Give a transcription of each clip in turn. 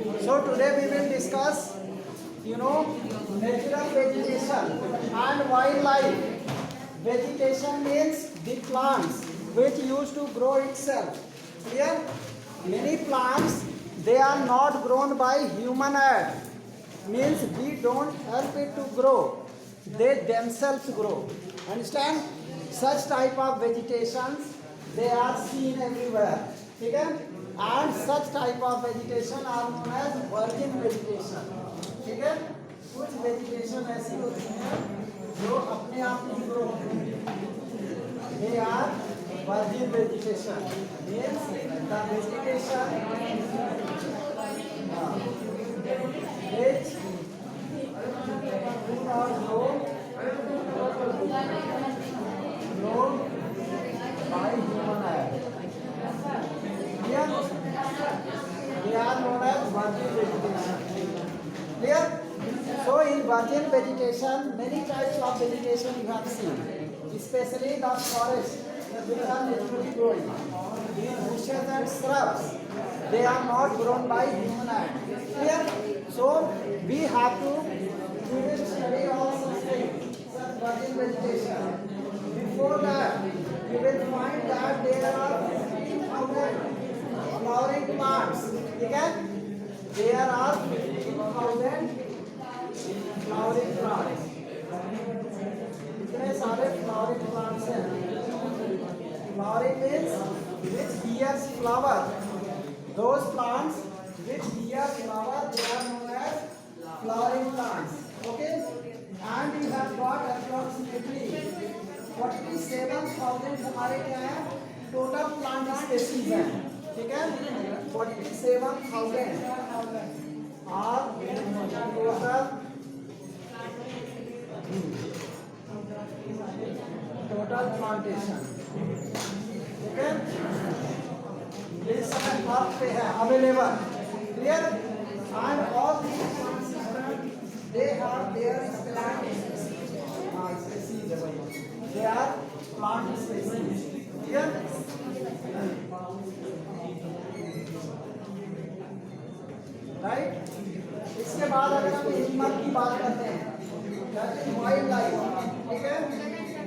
So today we will discuss, natural vegetation and wildlife. Vegetation means the plants which used to grow itself. Clear? Many plants, they are not grown by human aid. Means we don't help it to grow. They themselves grow. Understand? Such type of vegetations, they are seen everywhere. Okay? And such type of vegetation are known as virgin vegetation. ठीक है? कुछ vegetation ऐसी होती है जो अपने आप नहीं grow होती है. They are virgin vegetation. Means the vegetation which do not grown by human aid. Clear? They are known as virgin vegetation. Clear? So in virgin vegetation, many types of vegetation you have seen, especially the forest, which are naturally growing. These bushes and shrubs, they are not grown by human aid. Clear? So we have to study all such things, such virgin vegetation. Before that, you will find that there are 15,000 flowering plants. Okay? There are 15,000 flowering plants. इतने सारे flowering plants हैं. Flowering means which bears flower. Those plants which bear flower, they are known as flowering plants. Okay? And you have got approximately 47,000 हमारे क्या है? Total plant species हैं. ठीक है? 47,000 और टोटल प्लांटेशन. ठीक है? ये सब आप पे है available. Clear? And all these plant system they have their species. They are plant species. Clear? Right. इसके बाद अगर हम एनिमल की बात करते हैं, वाइल्ड लाइफ. ठीक है?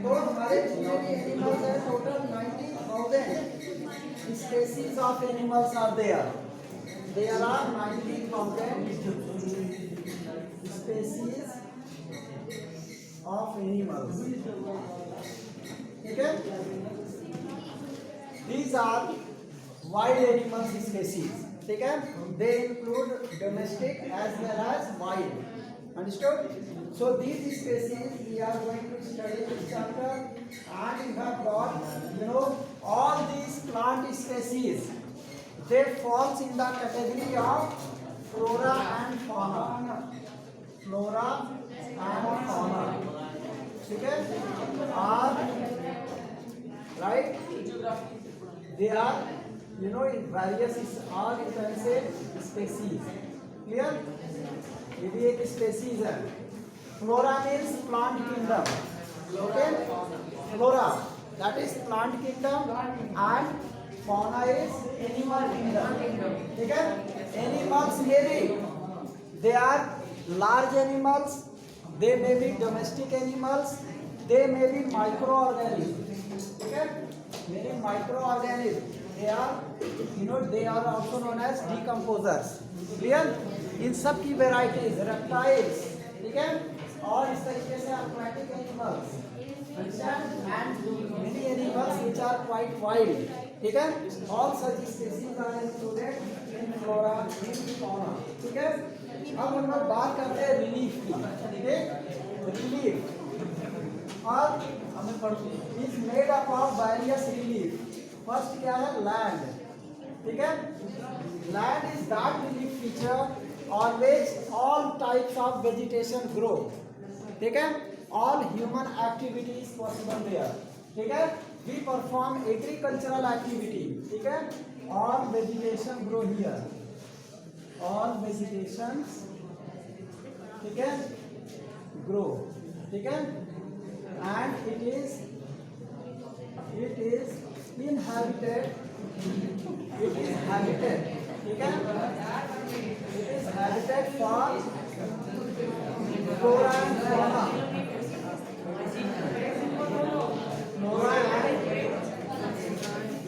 तो हमारे जितने भी एनिमल्स हैं, total 90,000 species of animals are there. There are 90,000 species of animals. ठीक है? These are wild animals species. ठीक है? They include domestic as well as wild. Understood? So these species we are going to study this chapter, and you have got, all these plant species, they falls in the category of flora and fauna. Flora and fauna. ठीक है? Are right? They are, in various, all you can say species. Clear? ये भी एक species है. Flora means plant kingdom. Okay? Flora, that is plant kingdom, and fauna is animal kingdom. ठीक है? Animals may be, they are large animals, they may be domestic animals, they may be microorganisms. ठीक है? Many microorganisms, they are also known as decomposers. Clear? इन सब की varieties, reptiles, ठीक है? और इस तरीके से aquatic animals, understand? And many animals which are quite wild. ठीक है? All such species are included in flora, in fauna. ठीक है? अब हम लोग बात करते हैं रिलीफ की. ठीक है? रिलीफ और is made up of various relief. First क्या है? Land. ठीक है? Land is that relief feature on which all types of vegetation grow. ठीक है? All human activity is possible there. ठीक है? We perform agricultural activity. ठीक है? All vegetation grow here. All vegetations, ठीक है, grow. ठीक है? And it is inhabited. It is habited. ठीक है? It habitat for flora and fauna. Flora and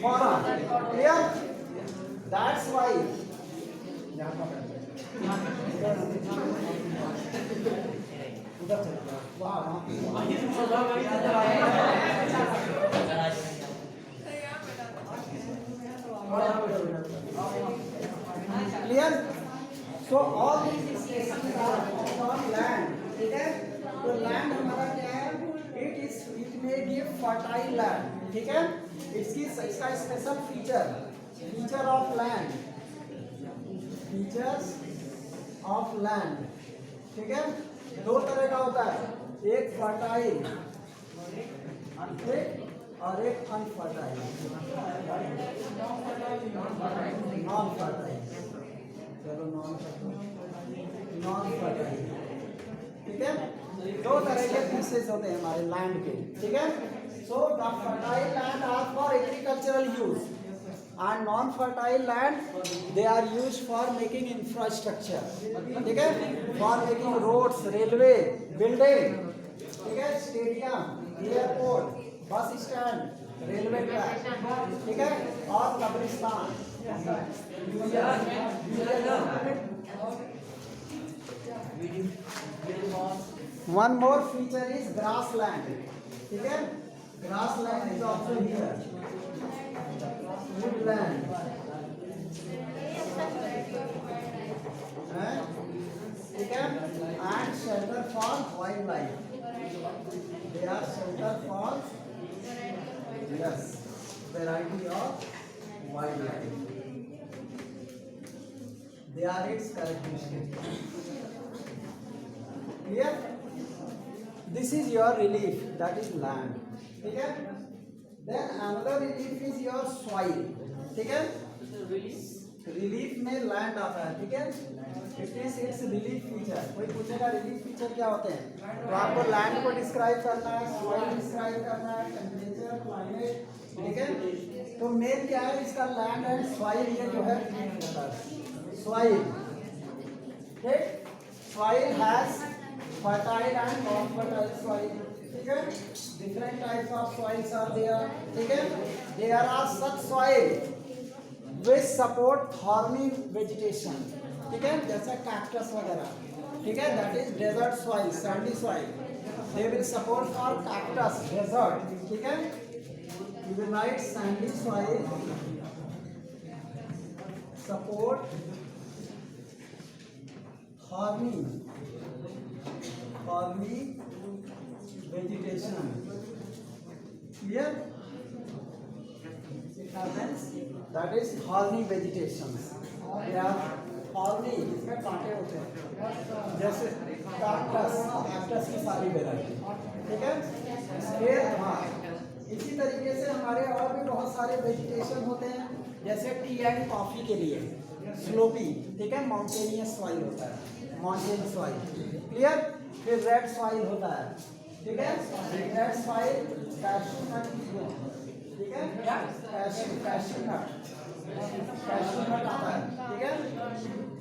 fauna. Clear? That's why. Clear? So all these species are on land. ठीक है? तो land हमारा क्या है? It may give fertile land. ठीक है? इसका special feature of land, features of land. ठीक है? दो तरह का होता है, एक फर्टाइल और एक अनफर्टाइल, नॉन फर्टाइल. चलो नॉन फर्टाइल. ठीक है? दो तरह के पीसेस होते हैं हमारे लैंड के. ठीक है? So the fertile land are for agricultural use and non-fertile land they are used for making infrastructure. ठीक है? For making roads, railway, building. ठीक है? Stadium, airport, bus stand, railway track. ठीक है? और कब्रिस्तान. One more feature is grassland. ठीक है? Grassland is also here. Woodland. ठीक है? And shelter for wildlife. They are shelter for variety of wildlife. They are its characteristics. Clear? This is your relief, that is land. ठीक है? Then another relief is your soil. ठीक है? Relief में land आता है. ठीक है? It's relief feature. कोई पूछेगा रिलीफ फीचर क्या होते हैं, तो आपको लैंड को डिस्क्राइब करना है, सॉइल डिस्क्राइब करना है, टेम्परेचर, क्लाइमेट. ठीक है? तो मेन क्या है इसका, लैंड एंड सॉइल. ये जो है सॉइल. ठीक? Soil has fertile and non-fertile soil. ठीक है? Different types of soils are there. ठीक है? There are such soil which support thorny vegetation. ठीक है? जैसे cactus वगैरह. ठीक है? That is desert soil, sandy soil. They will support for cactus, desert. ठीक है? You will write sandy soil support thorny vegetation. Clear? It happens, that is thorny vegetations. They are thorny, इसमें कांटे होते हैं, जैसे कैक्टस की सारी variety. ठीक है? इसी तरीके से हमारे और भी बहुत सारे वेजिटेशन होते हैं, जैसे टी एंड कॉफी के लिए स्लोपी. ठीक है? माउंटेनियस सॉइल होता है, माउंटेन सॉइल. क्लियर? फिर रेड सॉइल होता है. ठीक है? Red soil cashew nut. ठीक है? कैश्यू नट आता है. ठीक है?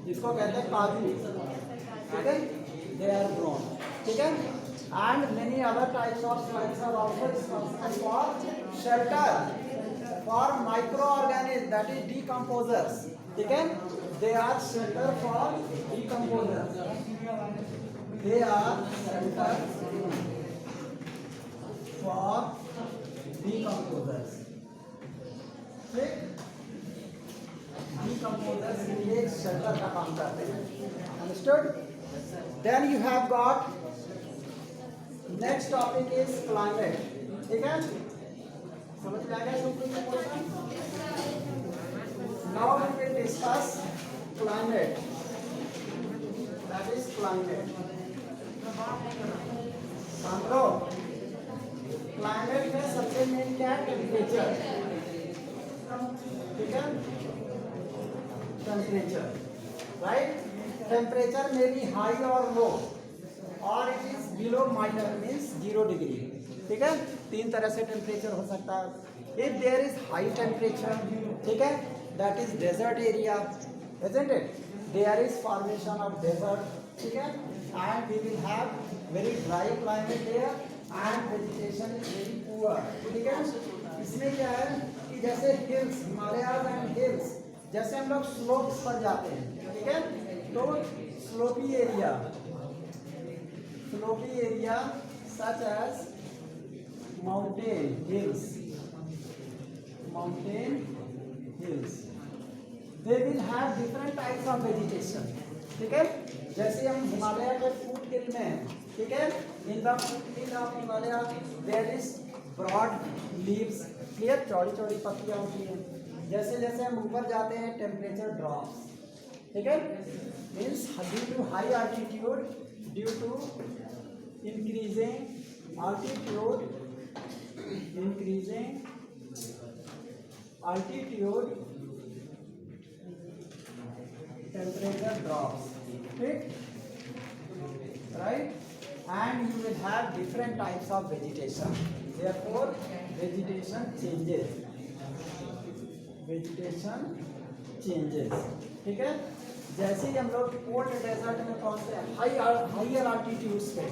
जिसको कहते हैं काजू. ठीक है? They are grown. ठीक है? And many other types of soils are also for shelter for micro organism, that is decomposers. ठीक है? They are shelter for decomposers. They are shelter for decomposers. ठीक? Decomposers के लिए shelter का काम करते हैं. Understood? Then you have got next topic is climate. ठीक है? समझ में आ गया सबको? Now we will discuss climate. That is climate. समझो, क्लाइमेट में सबसे मेन क्या है, टेम्परेचर. ठीक है? Temperature, right? टेम्परेचर में बी हाई और लो, और it is below minus means 0 degree. ठीक है? 3 तरह से टेम्परेचर हो सकता है. If there is high temperature, ठीक है, that is desert area. isn't it? There is formation of desert, ठीक है, and we will have very dry climate there and vegetation is very poor, ठीक है. इसमें क्या है कि जैसे hills, हिमालयाज एंड hills, जैसे हम लोग slopes पर जाते हैं, ठीक है, तो slopy area such as mountain hills, they will have different types of vegetation, ठीक है. जैसे हम हिमालय के फुट हिल में हैं, ठीक है, in the foot hill of Himalaya there is broad leaves, clear, चौड़ी चौड़ी पत्तियां होती हैं. जैसे जैसे हम ऊपर जाते हैं टेम्परेचर ड्रॉप्स, ठीक है, means due to high altitude, due to increasing altitude temperature drops, ठीक, right, and you will have different types of vegetation, therefore vegetation changes, ठीक है. जैसे ही हम लोग कोल्ड डेजर्ट में पहुंचते हैं, हायर आल्टीट्यूड्स पे,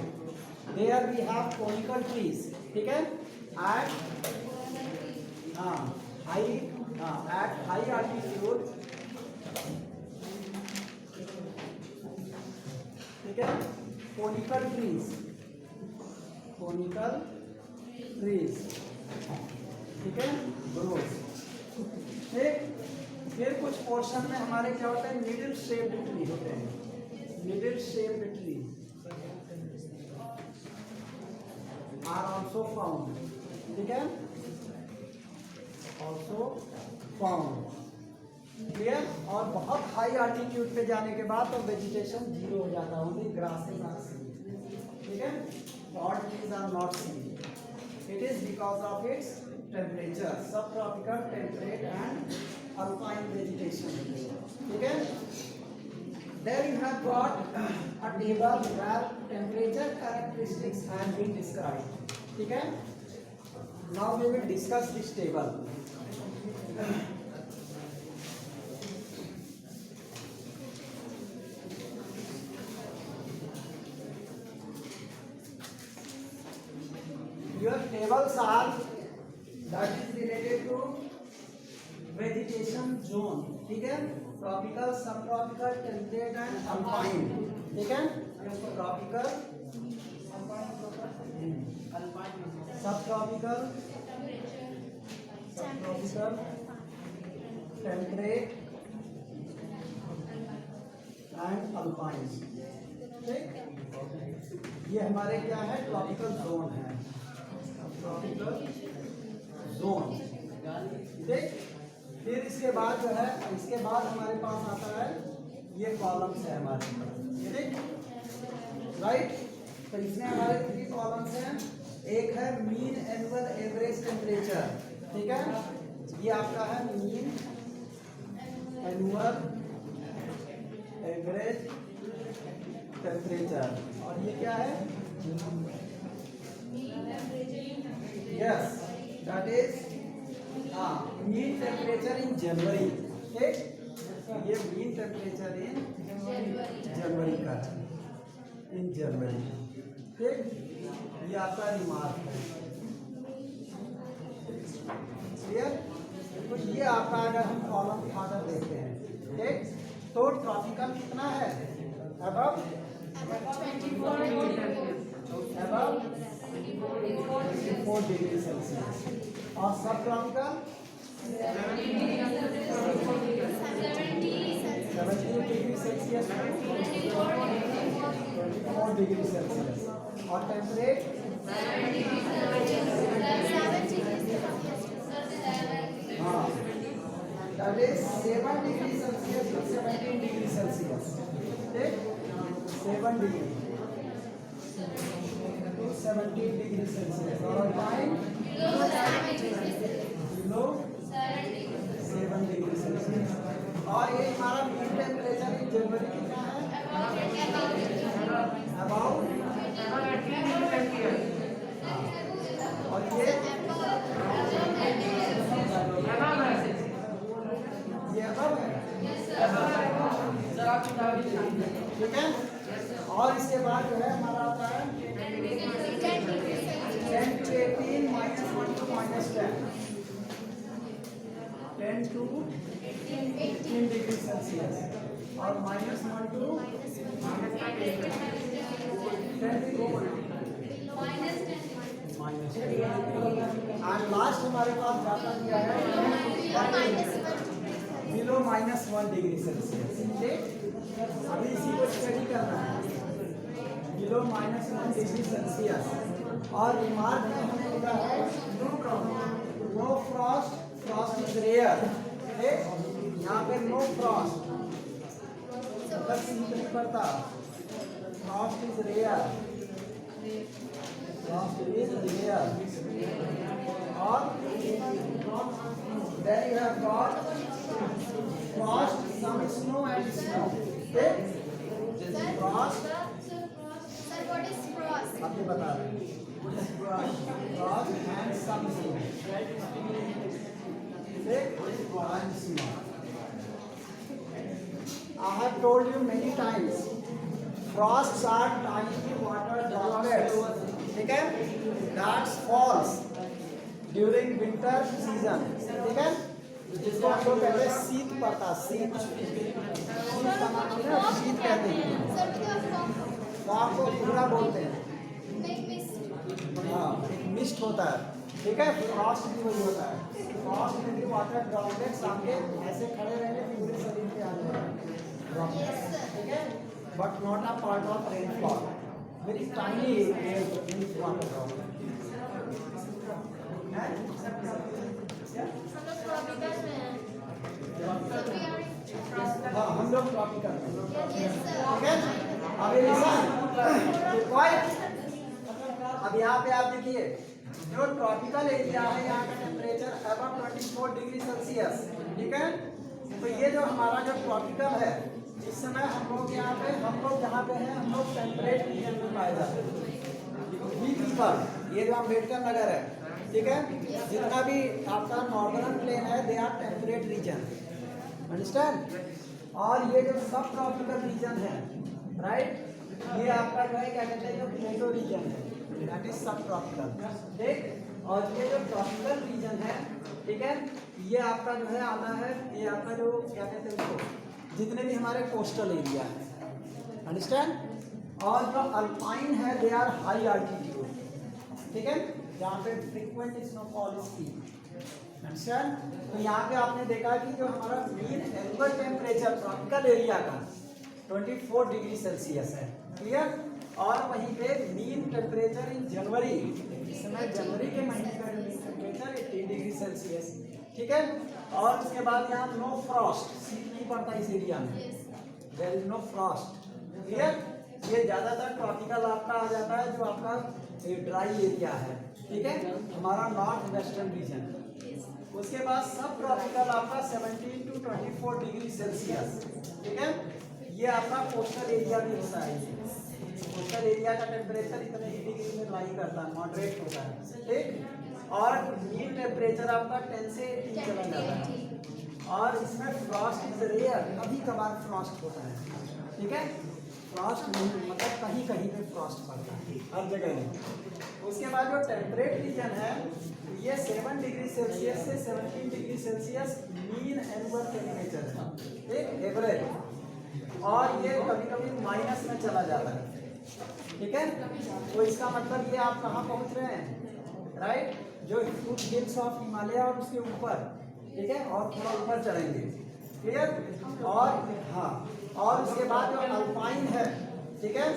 there we have conical trees, ठीक है, एट हाई आल्टीट्यूड, ठीक है, कोनिकल ट्रीज, ठीक है, ग्रोथ, ठीक. फिर कुछ पोर्शन में हमारे क्या होता है, मिडिल शेप्ड ट्री होते हैं, middle shaped tree are also found, ठीक है, ऑल्सो फाउंड, क्लियर. और बहुत हाई आल्टीट्यूड पे जाने के बाद तो वेजिटेशन जीरो हो जाता है, ओनली ग्रासेस आर सीन, ठीक है, और trees are not seen. It is because of its temperature, subtropical, temperate and alpine vegetation, ठीक है. There you have got a table where temperature characteristics have been described, ठीक है. Now we will discuss this table. Your tables are that is related to vegetation zone, ठीक है, tropical, सब tropical, temperate and alpine, ठीक है. Tropical, सब tropical, temperate and alpine, ठीक. ये हमारे क्या है, ट्रॉपिकल जोन है, ट्रॉपिकल जोन, ठीक. फिर इसके बाद जो है, इसके बाद हमारे पास आता है ये कॉलम्स है हमारे, ठीक, राइट. तो इसमें हमारे 3 कॉलम्स हैं. एक है मीन एनुअल एवरेज टेम्परेचर, ठीक है, ये आपका है मीन एनुअल एवरेज टेम्परेचर. और ये क्या है, yes, that is mean temperature in January, ठीक. ये मीन टेम्परेचर इन जनवरी का, इन जनवरी, ठीक. ये आपका रिमार्क है, क्लियर. तो ये आपका अगर हम कॉलम उठाकर देखते हैं, ठीक, तो ट्रॉपिकल कितना है, अबव 24 डिग्री सेल्सियस, और subtropical 17 degree Celsius, 24 degree Celsius, और temperate 7 degree Celsius to 17 degree Celsius, ठीक, 7 डिग्री टू 17 डिग्री सेल्सियस, और अल्पाइन बिलो 7 डिग्री सेल्सियस. और ये हमारा मीन टेम्परेचर इन जनवरी कितना है, अबाउट, और ये अब है ठीक है। और इसके बाद जो है हमारा आता है 10 to 18 -1 to -10, 10 to 18 degree Celsius, और -1 to 10 to एंड लास्ट हमारे पास डाटा दिया है बिलो -1 डिग्री सेल्सियस। ठीक, अभी इसी को स्टडी करना है, बिलो -1 डिग्री सेल्सियस। और रिमार्क में हमें मिला है no frost, frost is rare. यहाँ पे नो फ्रॉस्ट मतलब शीत नहीं पड़ता, frost is rare, frost is rare. और then you have got frost, some snow and snow. Okay? Frost. Sir, what is frost? आपको बता रहे हैं। Frost and some snow. Okay? And snow. I have told you many times. Frosts are tiny water droplets. ठीक है? That falls during winter season. ठीक है, जिसको हम लोग कहते हैं शीत पड़ता, शीत, शीत का नाम है शीत कहते हैं, फॉग को पूरा बोलते हैं। हाँ, एक मिस्ट होता है। ठीक है, फ्रॉस्ट भी वही होता है। फ्रॉस्ट में भी वाटर ड्रॉपलेट्स आपके ऐसे खड़े रहेंगे, पूरे शरीर पे आ जाएंगे, ठीक है, but not a part of rainfall, very tiny water droplet. हाँ, हम लोग ट्रॉपिकल में, ठीक है। अभी अब यहाँ पे आप देखिए, जो ट्रॉपिकल एरिया है यहाँ का टेम्परेचर अबव 24 डिग्री सेल्सियस। ठीक है, तो ये जो हमारा जो ट्रॉपिकल है, इस समय हम लोग यहाँ पे, हम लोग जहाँ पे हैं, हम लोग टेम्परेट रीजन में पाए जाते हैं। ये जो अम्बेडकर नगर है, ठीक है, जितना भी आपका नॉर्दर्न प्लेन है, they are temperate region, understand. और ये जो सब ट्रॉपिकल रीजन है, राइट, ये आपका जो है क्या कहते हैं, जो प्लेटो रीजन है, दैट इज सब ट्रॉपिकल। ठीक, और ये जो ट्रॉपिकल रीजन है, ठीक है, ये आपका जो है आता है, ये आपका जो क्या कहते हैं उसको, जितने भी हमारे कोस्टल एरिया है, अंडरस्टैंड। और जो अल्पाइन है, दे आर हाई आल्टीट्यूड, ठीक है, जहाँ पे फ्रीक्वेंट स्नोफॉल इज की, अंडरस्टैंड। तो यहाँ पे आपने देखा कि जो हमारा mean annual temperature tropical area का 24 डिग्री सेल्सियस है, क्लियर। और वहीं पे मीन टेम्परेचर इन जनवरी, इस समय जनवरी के महीने का मीन टेम्परेचर 18 डिग्री सेल्सियस, ठीक है। और उसके बाद यहाँ नो फ्रॉस्ट, शीत नहीं पड़ता इस एरिया में, there is no frost, clear. ये ज़्यादातर ट्रॉपिकल आपका आ जाता है, जो आपका ड्राई एरिया है, ठीक है, हमारा नॉर्थ वेस्टर्न रीजन। उसके बाद सब ट्रॉपिकल आपका 17 to 24 डिग्री सेल्सियस, ठीक है। ये आपका कोस्टल एरिया भी होता है, कोस्टल एरिया का टेम्परेचर इतने ही डिग्री में लाई करता है, मॉडरेट होता है, ठीक। और मीन टेम्परेचर आपका 10 से 18 चला जाता है। और इसमें फ्रॉस्ट इज रेयर, कभी कभार फ्रॉस्ट होता है, ठीक है। फ्रॉस्ट नहीं, मतलब कहीं कहीं पे फ्रॉस्ट पड़ता है, हर जगह नहीं। उसके बाद जो टेम्परेट रीजन है, ये 7 डिग्री सेल्सियस से 17 degree Celsius mean annual temperature है, ठीक, एवरेज। और ये कभी कभी माइनस में चला जाता है, ठीक है। तो इसका मतलब ये आप कहाँ पहुँच रहे हैं, राइट, जो फुट हिल्स ऑफ हिमालय और उसके ऊपर, ठीक है, और थोड़ा ऊपर चढ़ेंगे, क्लियर। और हाँ, और उसके बाद जो अल्पाइन है, ठीक है,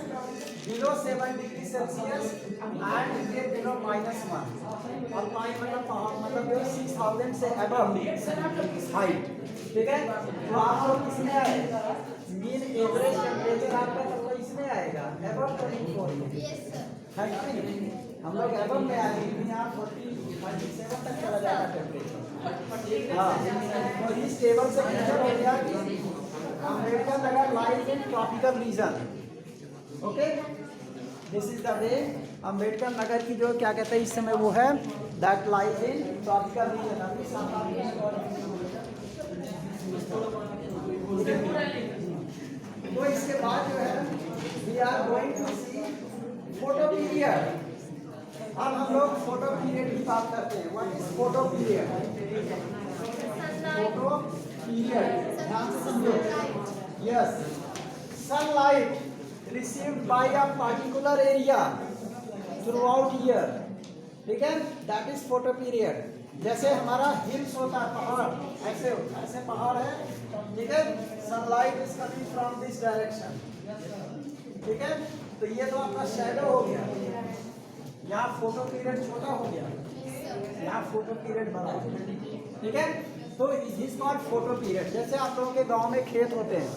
बिलो 7 डिग्री सेल्सियस एंड ये बिलो -1। अल्पाइन मतलब पहाड़, मतलब जो 6000 से अबव हाइट, ठीक है। तो आप लोग किसमें आएगा, मीन एवरेज टेम्परेचर आपका तो इसमें आएगा, अबव 24 है कि नहीं। हम लोग एबव में आएंगे, यहाँ 47 तक चला जाएगा टेम्परेचर। हाँ, तो इस टेबल से क्लियर हो गया कि Ambedkar Nagar lies in tropical region. Okay, this is the way Ambedkar Nagar की जो क्या कहते हैं इस समय वो है, that lies in tropical region. तो बाद जो है we are going to see photoperiod. अब हम लोग फोटो पीरियड की बात करते हैं। What is photoperiod? Photoperiod ध्यान से समझो। Yes, sunlight received by a particular area throughout year, ठीक है, दैट इज फोटो पीरियड। जैसे हमारा हिल्स होता है, पहाड़, ऐसे ऐसे पहाड़ है, ठीक है, sunlight is coming from this direction, ठीक है, तो ये तो आपका शैडो हो गया। यहाँ फोटो पीरियड छोटा हो गया, यहाँ फोटो पीरियड बड़ा हो गया, ठीक है। तो इज कॉल्ड फोटो पीरियड। जैसे आप लोगों के गांव में खेत होते हैं,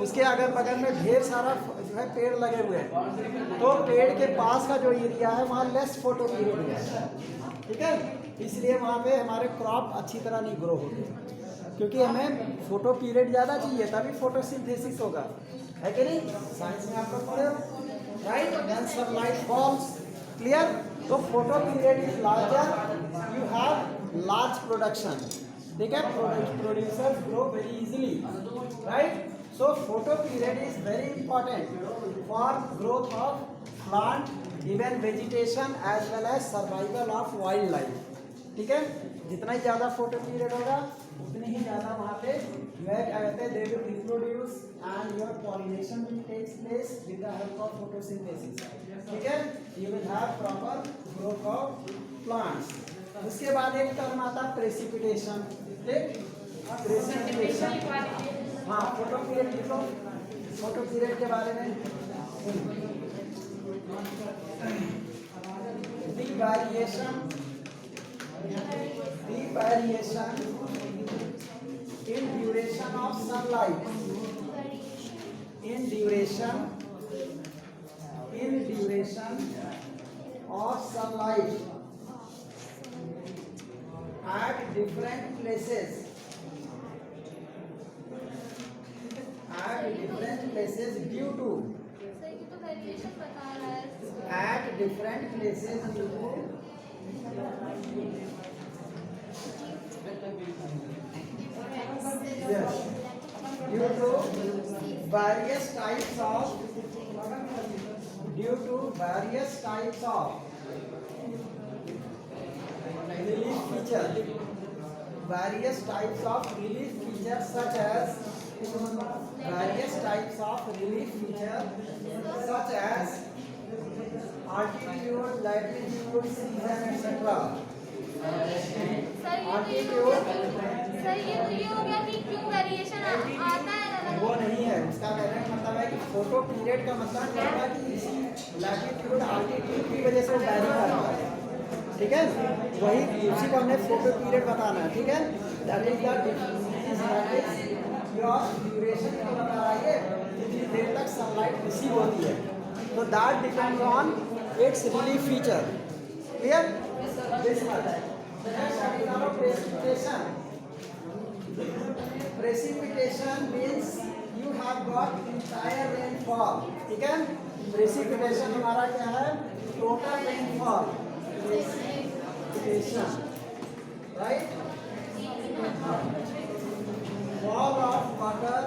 उसके अगल बगल में ढेर सारा जो है पेड़ लगे हुए हैं, तो पेड़ के पास का जो एरिया है वहाँ लेस फोटो पीरियड है, ठीक है, इसलिए वहाँ पे हमारे क्रॉप अच्छी तरह नहीं ग्रो होते, क्योंकि हमें फोटो पीरियड ज़्यादा चाहिए, तभी फोटोसिंथेसिस होगा, है कि नहीं? साइंस में आप लोग पढ़े हो, right? When sunlight falls, clear? तो photoperiod is larger, you have large production, ठीक है, producers grow very easily, right? So photoperiod is very important for growth of plant, even vegetation as well as survival of wildlife, ठीक है। जितना ही ज़्यादा photo period होगा उतनी ही ज़्यादा वहाँ पे क्या कहते हैं, they will reproduce and your pollination will takes place with the help of photosynthesis, ठीक है, you will have proper growth of plants. उसके बाद एक टर्म आता है प्रेसिपिटेशन, ठीक, प्रेसिपिटेशन, हाँ, फोटो पीरियड लिखो, फोटो पीरियड के बारे में the variation in duration of sunlight, in duration of sunlight at different places due to at different places due to yes, due to various types of relief feature, various types of relief features such as altitude, latitude, season, etc. Sir ये तो ये हो गया कि क्यों variation आता है, वो नहीं है, उसका कहने का मतलब है कि फोटो पीरियड का मतलब क्या होगा कि इसी लैटिट्यूड आल्टीट्यूड की वजह से वो वैरी करता है, ठीक है, वही उसी को हमने फोटो पीरियड बताना है, ठीक है। दैट इज योर ड्यूरेशन को बता रहा है कितनी देर तक सनलाइट रिसीव होती है, तो that depends on it's relief feature, clear? This precipitation means you have got entire rainfall, ठीक है। precipitation हमारा क्या है? total rainfall, precipitation, right? fall of water,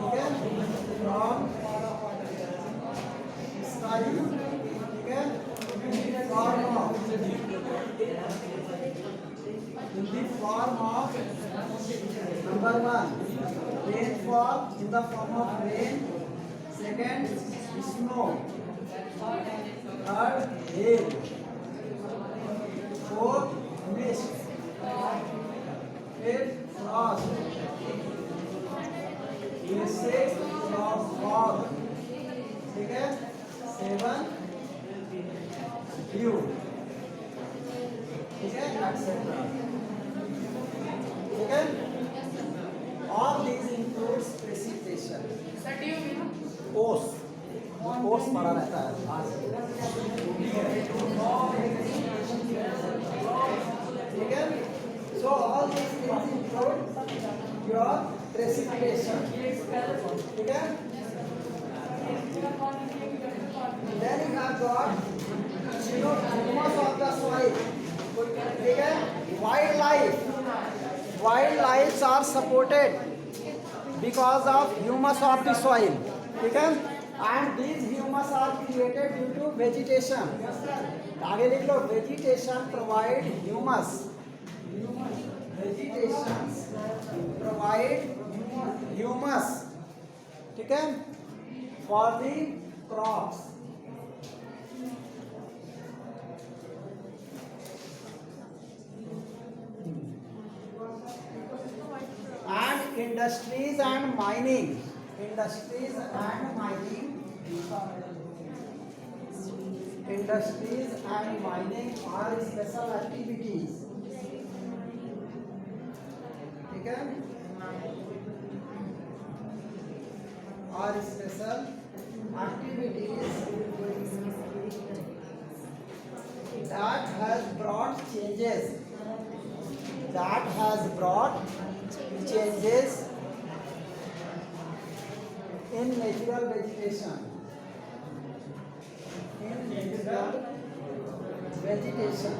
ठीक है, from sky, ठीक है, in the form of number 1 rainfall in the form of rain, second snow, third hail, fourth mist, fifth frost, sixth fog, ठीक है, 7 dew, ठीक है, etc. ठीक है, all these includes precipitation. ओस पड़ा रहता है, ठीक है। So all these things include your precipitation, ठीक है। Then you have got humus of the soil, ठीक है। Wildlife are supported because of humus of the soil. ठीक है, and these humus are created due to vegetation. आगे लिख लो, vegetation provide humus. Vegetation provide humus. ठीक है, for the crops. And industries and mining. Industries and mining. Industries and mining are special activities. ठीक है, are special activities that has brought changes. That has brought changes in natural vegetation. In natural vegetation.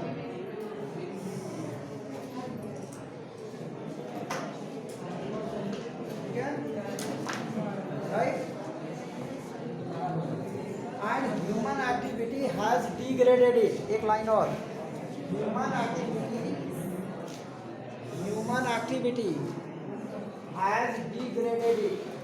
Okay? Right? And human activity has degraded it. एक line और. Human activity has degraded it.